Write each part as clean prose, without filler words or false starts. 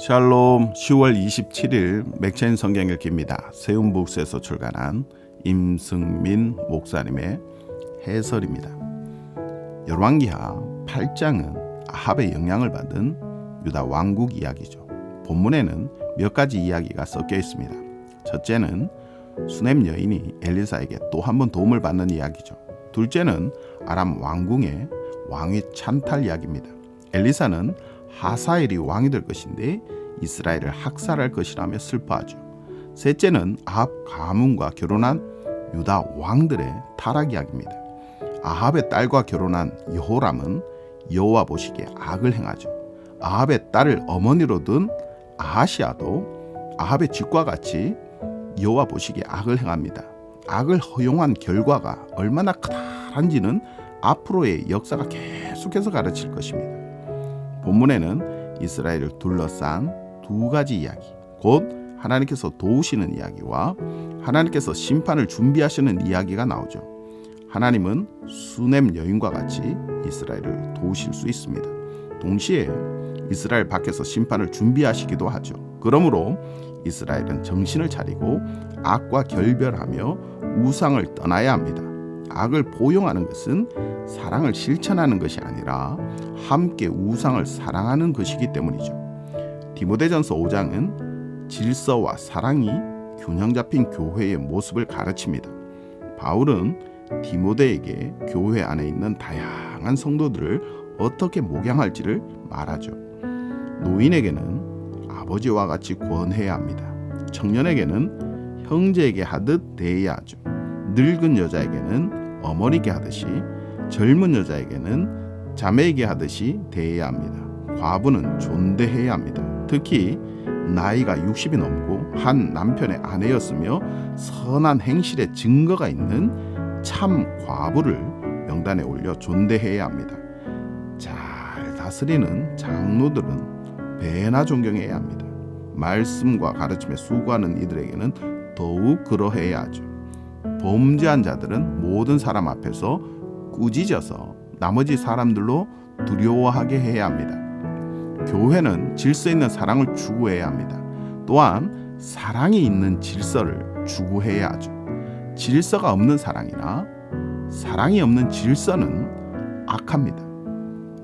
샬롬. 10월 27일 맥체인 성경 읽기입니다. 세움북스에서 출간한 임승민 목사님의 해설입니다. 열왕기하 8장은 아합의 영향을 받은 유다 왕국 이야기죠. 본문에는 몇 가지 이야기가 섞여 있습니다. 첫째는 수넴 여인이 엘리사에게 또 한 번 도움을 받는 이야기죠. 둘째는 아람 왕궁의 왕위 찬탈 이야기입니다. 엘리사는 하사엘이 왕이 될 것인데 이스라엘을 학살할 것이라며 슬퍼하죠. 셋째는 아합 가문과 결혼한 유다 왕들의 타락 이야기입니다. 아합의 딸과 결혼한 여호람은 여호와 보시기에 악을 행하죠. 아합의 딸을 어머니로 둔 아하시아도 아합의 집과 같이 여호와 보시기에 악을 행합니다. 악을 허용한 결과가 얼마나 크다란지는 앞으로의 역사가 계속해서 가르칠 것입니다. 본문에는 이스라엘을 둘러싼 두 가지 이야기, 곧 하나님께서 도우시는 이야기와 하나님께서 심판을 준비하시는 이야기가 나오죠. 하나님은 수넴 여인과 같이 이스라엘을 도우실 수 있습니다. 동시에 이스라엘 밖에서 심판을 준비하시기도 하죠. 그러므로 이스라엘은 정신을 차리고 악과 결별하며 우상을 떠나야 합니다. 악을 포용하는 것은 사랑을 실천하는 것이 아니라 함께 우상을 사랑하는 것이기 때문이죠. 디모데전서 5장은 질서와 사랑이 균형 잡힌 교회의 모습을 가르칩니다. 바울은 디모데에게 교회 안에 있는 다양한 성도들을 어떻게 목양할지를 말하죠. 노인에게는 아버지와 같이 권해야 합니다. 청년에게는 형제에게 하듯 대해야 하죠. 늙은 여자에게는 어머니께 하듯이, 젊은 여자에게는 자매에게 하듯이 대해야 합니다. 과부는 존대해야 합니다. 특히 나이가 60이 넘고 한 남편의 아내였으며 선한 행실의 증거가 있는 참 과부를 명단에 올려 존대해야 합니다. 잘 다스리는 장로들은 배나 존경해야 합니다. 말씀과 가르침에 수고하는 이들에게는 더욱 그러해야 하죠. 범죄한 자들은 모든 사람 앞에서 꾸짖어서 나머지 사람들로 두려워하게 해야 합니다. 교회는 질서 있는 사랑을 추구해야 합니다. 또한 사랑이 있는 질서를 추구해야 하죠. 질서가 없는 사랑이나 사랑이 없는 질서는 악합니다.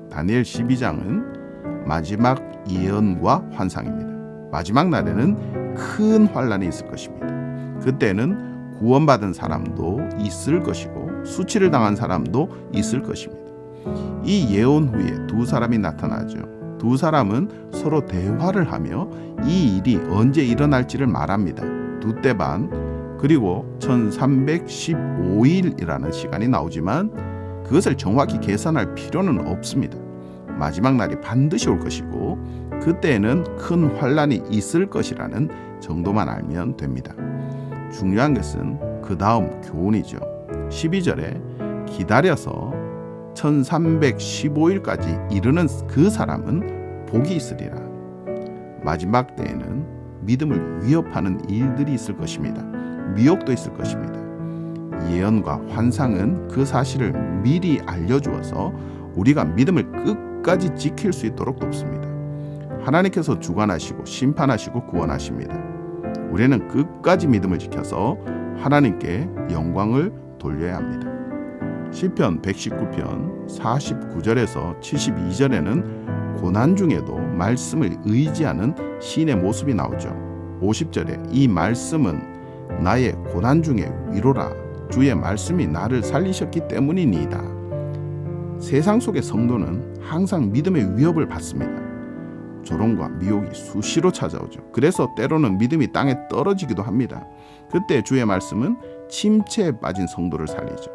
다니엘 12장은 마지막 예언과 환상입니다. 마지막 날에는 큰 환란이 있을 것입니다. 그때는 구원받은 사람도 있을 것이고 수치를 당한 사람도 있을 것입니다. 이 예언 후에 두 사람이 나타나죠. 두 사람은 서로 대화를 하며 이 일이 언제 일어날지를 말합니다. 두때 반 그리고 1315일이라는 시간이 나오지만 그것을 정확히 계산할 필요는 없습니다. 마지막 날이 반드시 올 것이고 그때에는 큰 환란이 있을 것이라는 정도만 알면 됩니다. 중요한 것은 그 다음 교훈이죠. 12절에 기다려서 1315일까지 이르는 그 사람은 복이 있으리라. 마지막 때에는 믿음을 위협하는 일들이 있을 것입니다. 미혹도 있을 것입니다. 예언과 환상은 그 사실을 미리 알려주어서 우리가 믿음을 끝까지 지킬 수 있도록 돕습니다. 하나님께서 주관하시고 심판하시고 구원하십니다. 우리는 끝까지 믿음을 지켜서 하나님께 영광을 돌려야 합니다. 시편 119편 49절에서 72절에는 고난 중에도 말씀을 의지하는 시인의 모습이 나오죠. 50절에 이 말씀은 나의 고난 중에 위로라. 주의 말씀이 나를 살리셨기 때문이니이다. 세상 속의 성도는 항상 믿음의 위협을 받습니다. 조롱과 미혹이 수시로 찾아오죠. 그래서 때로는 믿음이 땅에 떨어지기도 합니다. 그때 주의 말씀은 침체에 빠진 성도를 살리죠.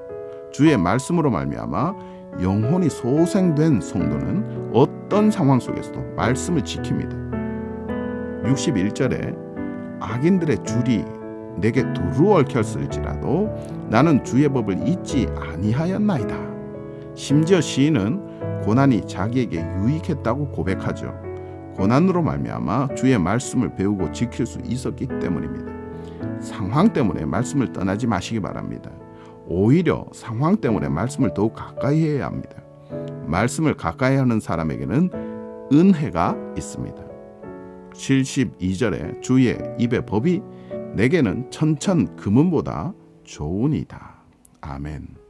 주의 말씀으로 말미암아 영혼이 소생된 성도는 어떤 상황 속에서도 말씀을 지킵니다. 61절에 악인들의 줄이 내게 두루 얽혔을지라도 나는 주의 법을 잊지 아니하였나이다. 심지어 시인은 고난이 자기에게 유익했다고 고백하죠. 고난으로 말미암아 주의 말씀을 배우고 지킬 수 있었기 때문입니다. 상황 때문에 말씀을 떠나지 마시기 바랍니다. 오히려 상황 때문에 말씀을 더욱 가까이 해야 합니다. 말씀을 가까이 하는 사람에게는 은혜가 있습니다. 72절에 주의 입의 법이 내게는 천천 금은보다 좋으니이다. 아멘.